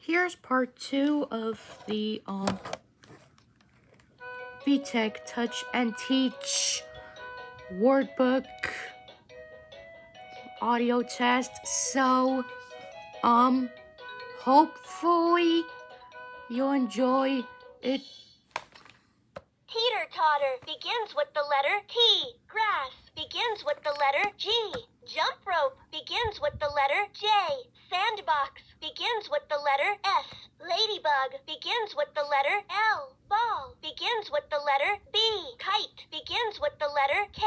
Here's part 2 of the Vtech Touch and Teach word book audio test. So hopefully you'll enjoy it. Teeter-totter begins with the letter T. Grass begins with the letter G. Jump rope begins with the letter J. Sandbox begins with the letter S. Ladybug begins with the letter L. Ball begins with the letter B. Kite begins with the letter K.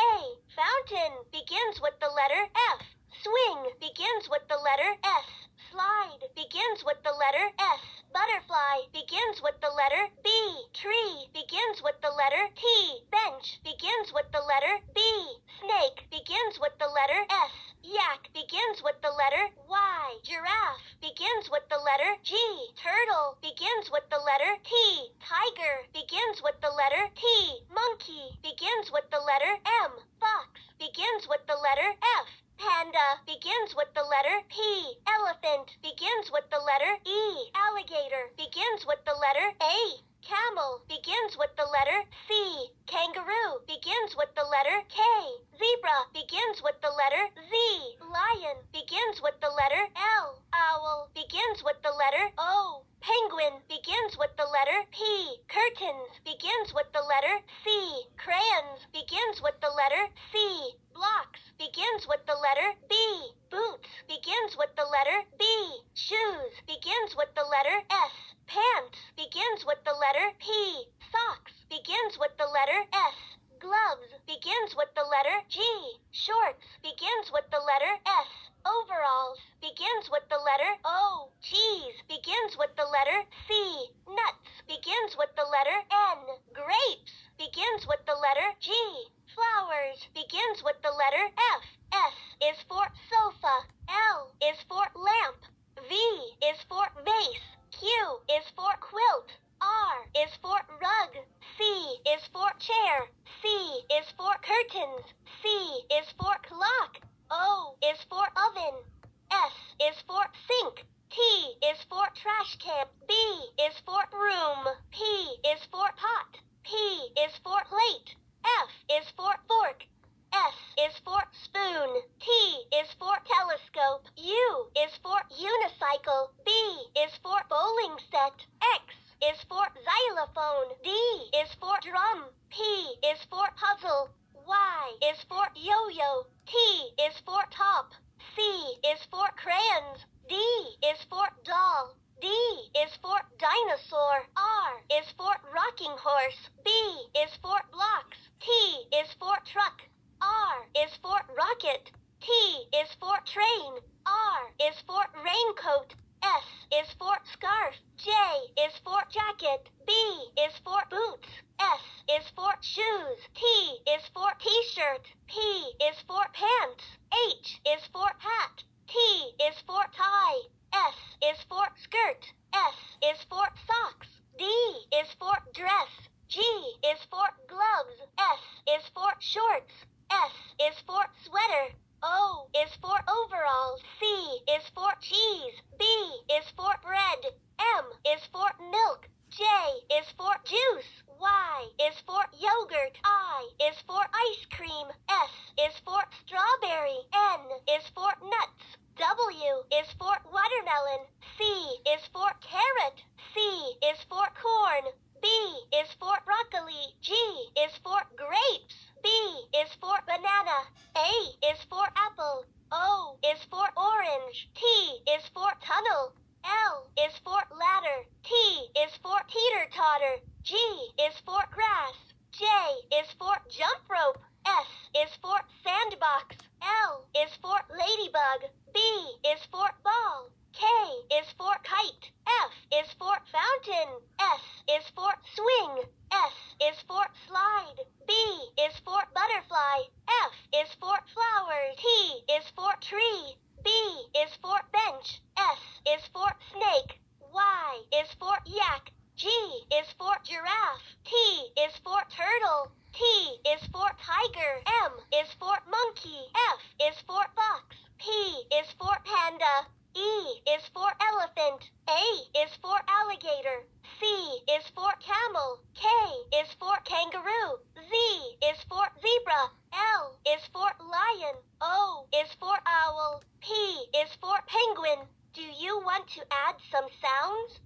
Fountain begins with the letter F. Swing begins with the letter S. Slide begins with the letter S. Butterfly begins with the letter B. Tree begins with the letter T. Bench begins with the letter B. Snake begins with the letter S. Yak begins with the letter Y. Giraffe begins with the letter G. Turtle begins with the letter T. Tiger begins with the letter T. Monkey begins with the letter M. Fox begins with the letter F. Panda begins with the letter P. Elephant begins with the letter E. Alligator begins with the letter A. Camel begins with the letter C. Kangaroo begins with the letter K. Zebra begins with the letter Z. Lion begins with the letter L. Owl begins with the letter O. Penguin begins with the letter P. Curtains begins with the letter C. Crayons begins with the letter C. Blocks begins with the letter B. Boots begins with the letter B. Shoes begins with the letter S. Pants begins with the letter P. Socks begins with the letter S. Gloves begins with the letter G. Shorts begins with the letter S. Overalls begins with the letter O. Cheese begins with the letter C. Nuts begins with the letter N. Grapes begins with the letter G. Flowers begins with the letter F. S is for sofa. L is for lamp. V is for vase. Q is for quilt. R is for rug. C is for chair. C is for curtains. C is for clock. O is for oven. S is for sink. T is for trash can. B is for broom. P is for pot. P is for plate. F is for fork. S is for spoon. T is for telescope. U is for unicycle. B is for bowling set. X is for xylophone. D is for drum. P is for puzzle. Y is for yo-yo. T is for top. C is for crayons. D is for doll. D is for dinosaur. R is for rocking horse. B is for blocks. T is for truck. R is for rocket. T is for train. R is for raincoat. S is for scarf. J is for jacket. B is for boots. S is for shoes. T is for t-shirt. P is for pants. H is for hat. T is for tie. S is for skirt. S is for socks. D is for dress. G is for gloves. S is for shorts. S is for sweater. O is for overalls. C is for cheese. B is for bread. M is for milk. J is for juice. Y is for yogurt. I is for ice cream. S is for strawberry. N is for nuts. W is for watermelon. C is for carrot. C is for corn. B is for broccoli. G is for grapes. B is for banana. A is for apple. O is for orange. T is for tunnel. L is for ladder. T is for teeter-totter. G is for grass. J is for jump rope. S is for sandbox. L is for ladybug. B is for ball. K is for kite. F is for fountain. S is for swing. S is for slide. B is for butterfly. F is for flowers. T is for tree. B is for bench. S is for snake. Y is for yak. G is for giraffe. T is for turtle. T is for tiger. M is for monkey. F is for fox. P is for panda. E is for elephant. is for alligator. C is for camel. K is for kangaroo. Z is for zebra. L is for lion. O is for owl. P is for penguin. Do you want to add some sounds?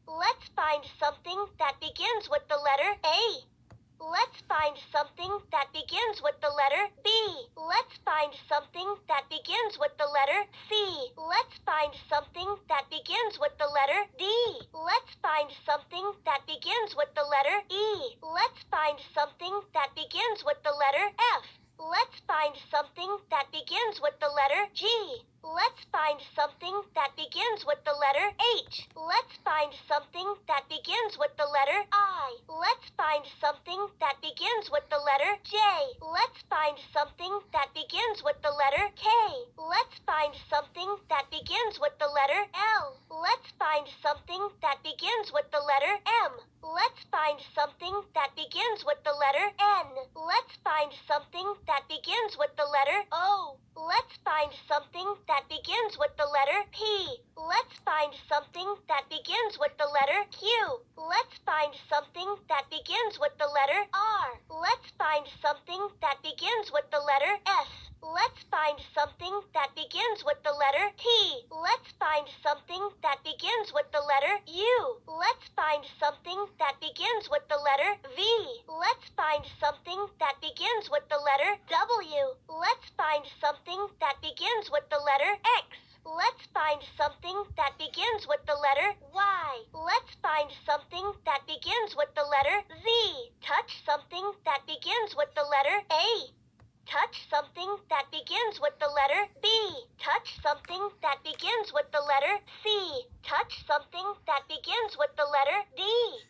Let's find something that begins with the letter A. Let's find something that begins with the letter B. Let's find something that begins with the letter C. Let's find something that begins with the letter D. Let's find something that begins with the letter E. Let's find something that begins with the letter F. Let's find something that begins with the letter G. Let's find something that begins with the letter H. Let's find something that begins with the letter I. Let's find something that begins with the letter J. Let's find something that begins with the letter K. Let's find something that begins with the letter L. Let's find something that begins with the letter M. Let's find something that begins with the letter N. Let's find something that begins with the letter O. Let's find something that begins with the letter P. Let's find something that begins with the letter Q. Let's find something that begins with the letter R. Let's find something that begins with the letter S. Let's find something that begins with the letter T. Let's find something that begins with the letter U. Let's find something that begins with the letter V. Let's find something that begins with the letter W. Let's find something that begins with the letter X. Let's find something that begins with the letter Y. Let's find something that begins with the letter Z. Touch something that begins with the letter A. Touch something that begins with the letter B. Touch something that begins with the letter C. Touch something that begins with the letter D.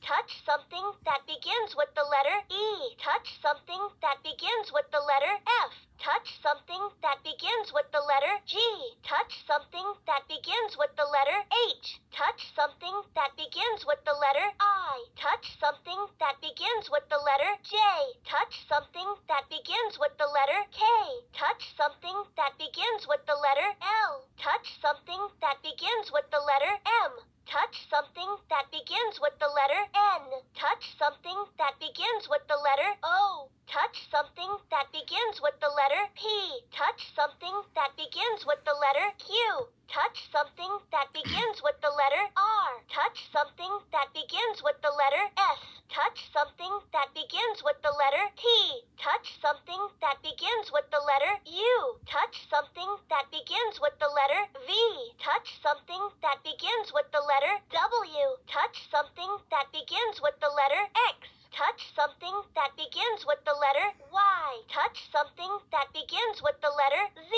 Touch something that begins with the letter E. Touch something that begins with the letter F. Touch something that begins with the letter G. Touch something that begins with the letter H. Touch something that begins with the letter I. Touch something that begins with the letter J. Touch something that begins with the letter K. Touch something that begins with the letter L. Touch something that begins with the letter M. Touch something that begins with the letter N. Touch something that begins with the letter O. Touch something that begins with the letter P. Touch something that begins with the letter Q. Touch something that begins with the letter R. Touch something that begins with the letter S. Touch something that begins with the letter T. Touch something that begins with the letter U. Touch something that begins with the letter V. Touch something that begins with the letter W. Touch something that begins with the letter X. Touch something that begins with the letter Y. Touch something that begins with the letter Z.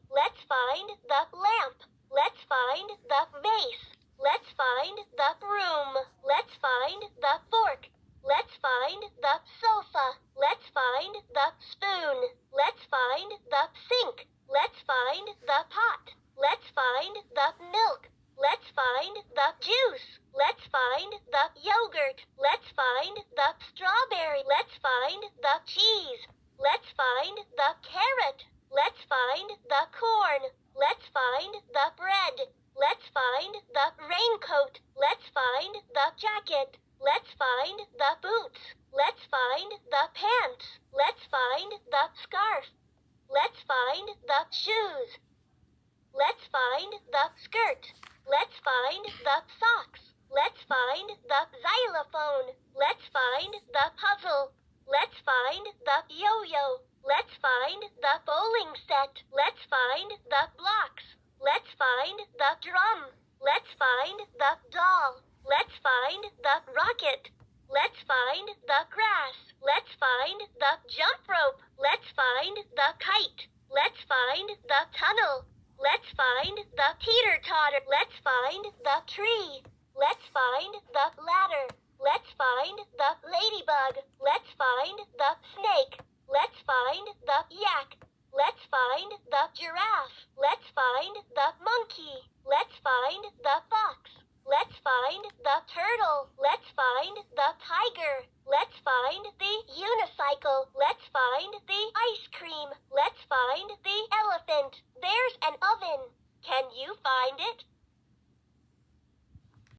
Let's find the lamp. Let's find the vase. Let's find the broom. Let's find the fork. Let's find the sofa. Let's find the spoon. Let's find the sink. Let's find the pot. Let's find the milk. Let's find the juice. Let's find the yogurt. Let's find the strawberry. Let's find the cheese. Let's find the carrot. Let's find the corn. Let's find the bread. Let's find the raincoat. Let's find the jacket. Let's find the boots. Let's find the pants. Let's find the scarf. Let's find the shoes. Let's find the skirt. Let's find the socks. Let's find the xylophone. Let's find the puzzle. Let's find the yo-yo. Let's find the bowling set. Let's find the blocks. Let's find the drum. Let's find the doll. Let's find the rocket. Let's find the grass. Let's find the jump rope. Let's find the kite. Let's find the tunnel. Let's find the teeter-totter. Let's find the tree. Let's find the ladder. Let's find the ladybug. Let's find the snake. Let's find the yak. Let's find the giraffe. Let's find the monkey. Let's find the fox. Let's find the turtle. Let's find the tiger. Let's find the unicycle.